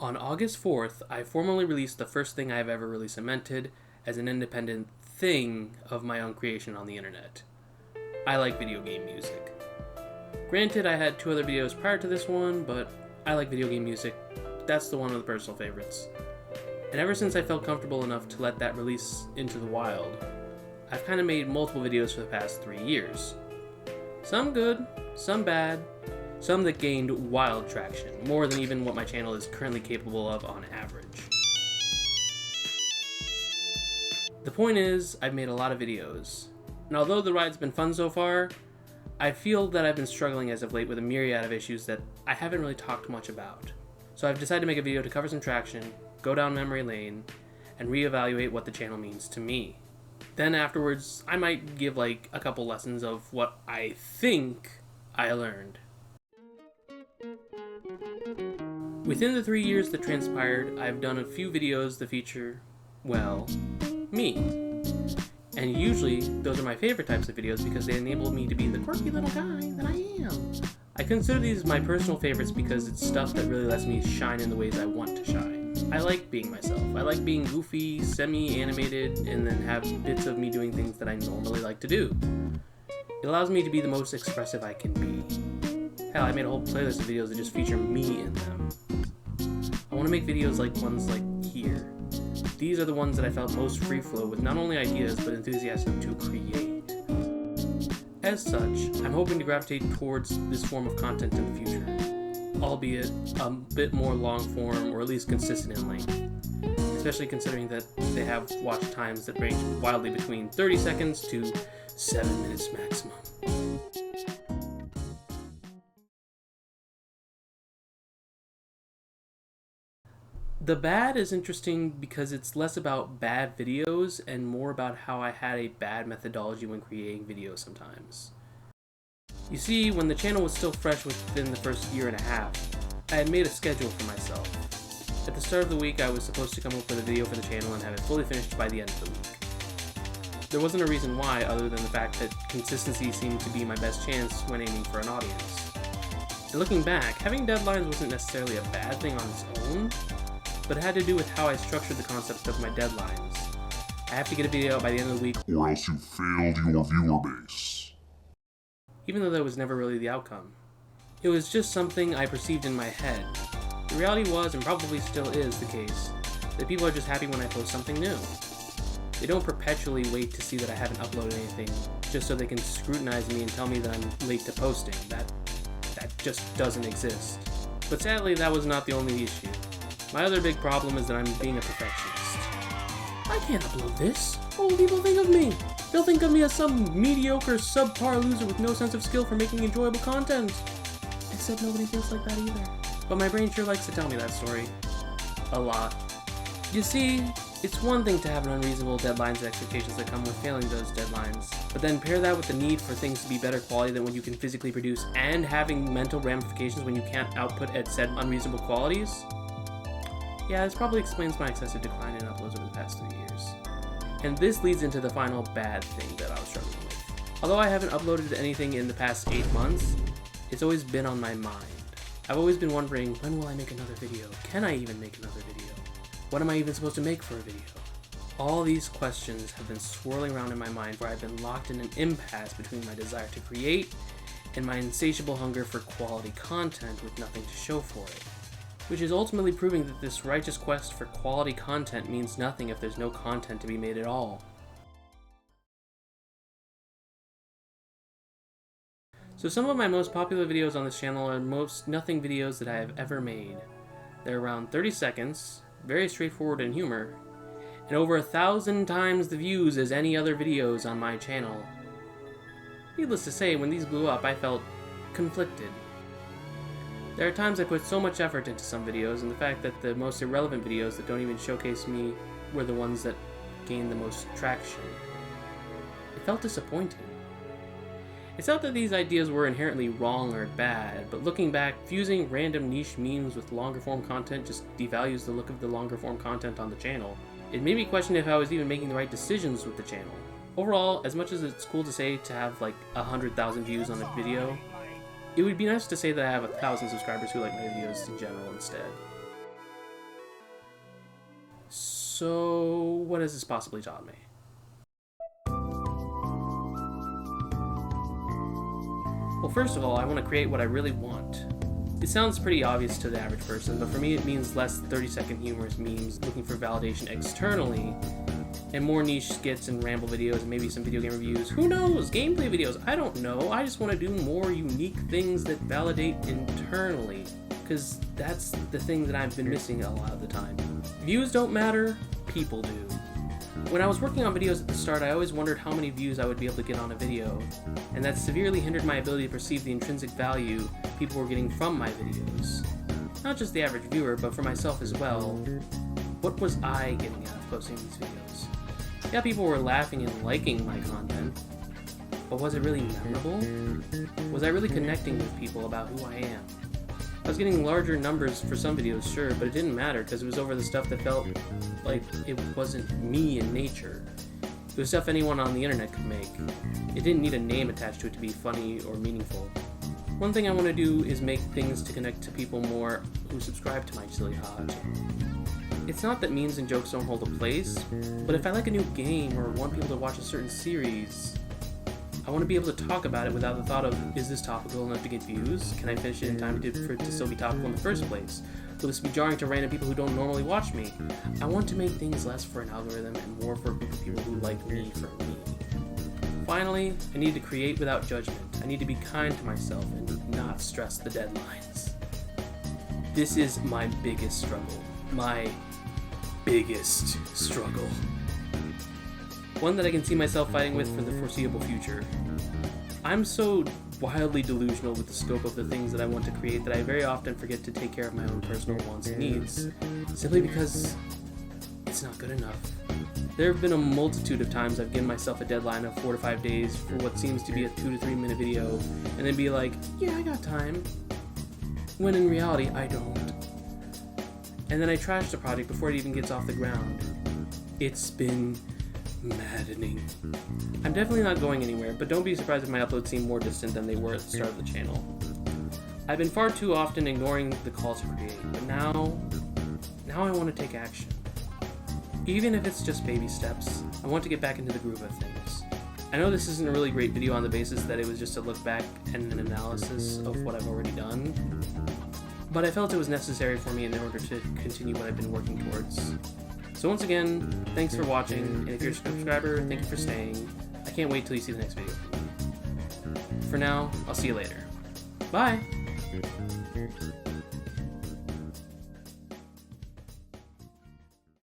On August 4th, I formally released the first thing I've ever really cemented as an independent thing of my own creation on the internet. I like video game music. Granted, I had 2 other videos prior to this one, but I like video game music. That's the one of the personal favorites. And ever since I felt comfortable enough to let that release into the wild, I've kind of made multiple videos for the past 3 years. Some good, some bad, some that gained wild traction, more than even what my channel is currently capable of on average. The point is, I've made a lot of videos, and although the ride's been fun so far, I feel that I've been struggling as of late with a myriad of issues that I haven't really talked much about. So I've decided to make a video to cover some traction, go down memory lane, and reevaluate what the channel means to me. Then afterwards, I might give like a couple lessons of what I think I learned. Within the 3 years that transpired, I've done a few videos that feature, well, me. And usually, those are my favorite types of videos because they enable me to be the quirky little guy that I am. I consider these my personal favorites because it's stuff that really lets me shine in the ways I want to shine. I like being myself. I like being goofy, semi-animated, and then have bits of me doing things that I normally like to do. It allows me to be the most expressive I can be. Hell, I made a whole playlist of videos that just feature me in them. I want to make videos like ones like here. These are the ones that I felt most free flow with not only ideas, but enthusiasm to create. As such, I'm hoping to gravitate towards this form of content in the future, albeit a bit more long form or at least consistent in length, especially considering that they have watch times that range wildly between 30 seconds to 7 minutes maximum. The bad is interesting because it's less about bad videos and more about how I had a bad methodology when creating videos sometimes. You see, when the channel was still fresh within the first year and a half, I had made a schedule for myself. At the start of the week, I was supposed to come up with a video for the channel and have it fully finished by the end of the week. There wasn't a reason why other than the fact that consistency seemed to be my best chance when aiming for an audience. And looking back, having deadlines wasn't necessarily a bad thing on its own, but it had to do with how I structured the concept of my deadlines. I have to get a video out by the end of the week, or else you failed your viewer base. Even though that was never really the outcome. It was just something I perceived in my head. The reality was, and probably still is the case, that people are just happy when I post something new. They don't perpetually wait to see that I haven't uploaded anything, just so they can scrutinize me and tell me that I'm late to posting. That just doesn't exist. But sadly, that was not the only issue. My other big problem is that I'm being a perfectionist. I can't upload this. What will people think of me? They'll think of me as some mediocre, subpar loser with no sense of skill for making enjoyable content. Except nobody feels like that either. But my brain sure likes to tell me that story. A lot. You see, it's one thing to have an unreasonable deadlines and expectations that come with failing those deadlines, but then pair that with the need for things to be better quality than what you can physically produce and having mental ramifications when you can't output at said unreasonable qualities. Yeah, this probably explains my excessive decline in uploads over the past 3 years. And this leads into the final bad thing that I was struggling with. Although I haven't uploaded anything in the past 8 months, it's always been on my mind. I've always been wondering, when will I make another video? Can I even make another video? What am I even supposed to make for a video? All these questions have been swirling around in my mind where I've been locked in an impasse between my desire to create and my insatiable hunger for quality content with nothing to show for it. Which is ultimately proving that this righteous quest for quality content means nothing if there's no content to be made at all. So some of my most popular videos on this channel are most nothing videos that I have ever made. They're around 30 seconds, very straightforward in humor, and over 1,000 times the views as any other videos on my channel. Needless to say, when these blew up, I felt conflicted. There are times I put so much effort into some videos, and the fact that the most irrelevant videos that don't even showcase me were the ones that gained the most traction. It felt disappointing. It's not that these ideas were inherently wrong or bad, but looking back, fusing random niche memes with longer form content just devalues the look of the longer form content on the channel. It made me question if I was even making the right decisions with the channel. Overall, as much as it's cool to say to have like 100,000 views on a video, it would be nice to say that I have 1,000 subscribers who like my videos in general instead. So, what has this possibly taught me? Well, first of all, I want to create what I really want. It sounds pretty obvious to the average person, but for me it means less 30-second humorous memes looking for validation externally, and more niche skits and ramble videos and maybe some video game reviews. Who knows? Gameplay videos? I don't know. I just want to do more unique things that validate internally, because that's the thing that I've been missing a lot of the time. Views don't matter, people do. When I was working on videos at the start, I always wondered how many views I would be able to get on a video, and that severely hindered my ability to perceive the intrinsic value people were getting from my videos. Not just the average viewer, but for myself as well. What was I getting out of posting these videos? Yeah, people were laughing and liking my content, but was it really memorable? Was I really connecting with people about who I am? I was getting larger numbers for some videos, sure, but it didn't matter because it was over the stuff that felt like it wasn't me in nature. It was stuff anyone on the internet could make. It didn't need a name attached to it to be funny or meaningful. One thing I want to do is make things to connect to people more who subscribe to my silly haha channel. It's not that memes and jokes don't hold a place, but if I like a new game or want people to watch a certain series, I want to be able to talk about it without the thought of, is this topical enough to get views? Can I finish it in time for it to still be topical in the first place? Will this be jarring to random people who don't normally watch me? I want to make things less for an algorithm and more for a group of people who like me for me. Finally, I need to create without judgment. I need to be kind to myself and not stress the deadlines. This is my biggest struggle. My biggest struggle. One that I can see myself fighting with for the foreseeable future. I'm so wildly delusional with the scope of the things that I want to create that I very often forget to take care of my own personal wants and needs, simply because it's not good enough. There have been a multitude of times I've given myself a deadline of 4 to 5 days for what seems to be a 2 to 3 minute video, and then be like, yeah, I got time, when in reality I don't. And then I trash the project before it even gets off the ground. It's been maddening. I'm definitely not going anywhere, but don't be surprised if my uploads seem more distant than they were at the start of the channel. I've been far too often ignoring the call to create, but now I want to take action. Even if it's just baby steps, I want to get back into the groove of things. I know this isn't a really great video on the basis that it was just a look back and an analysis of what I've already done, but I felt it was necessary for me in order to continue what I've been working towards. So once again, thanks for watching, and if you're a subscriber, thank you for staying. I can't wait till you see the next video from me. For now, I'll see you later. Bye!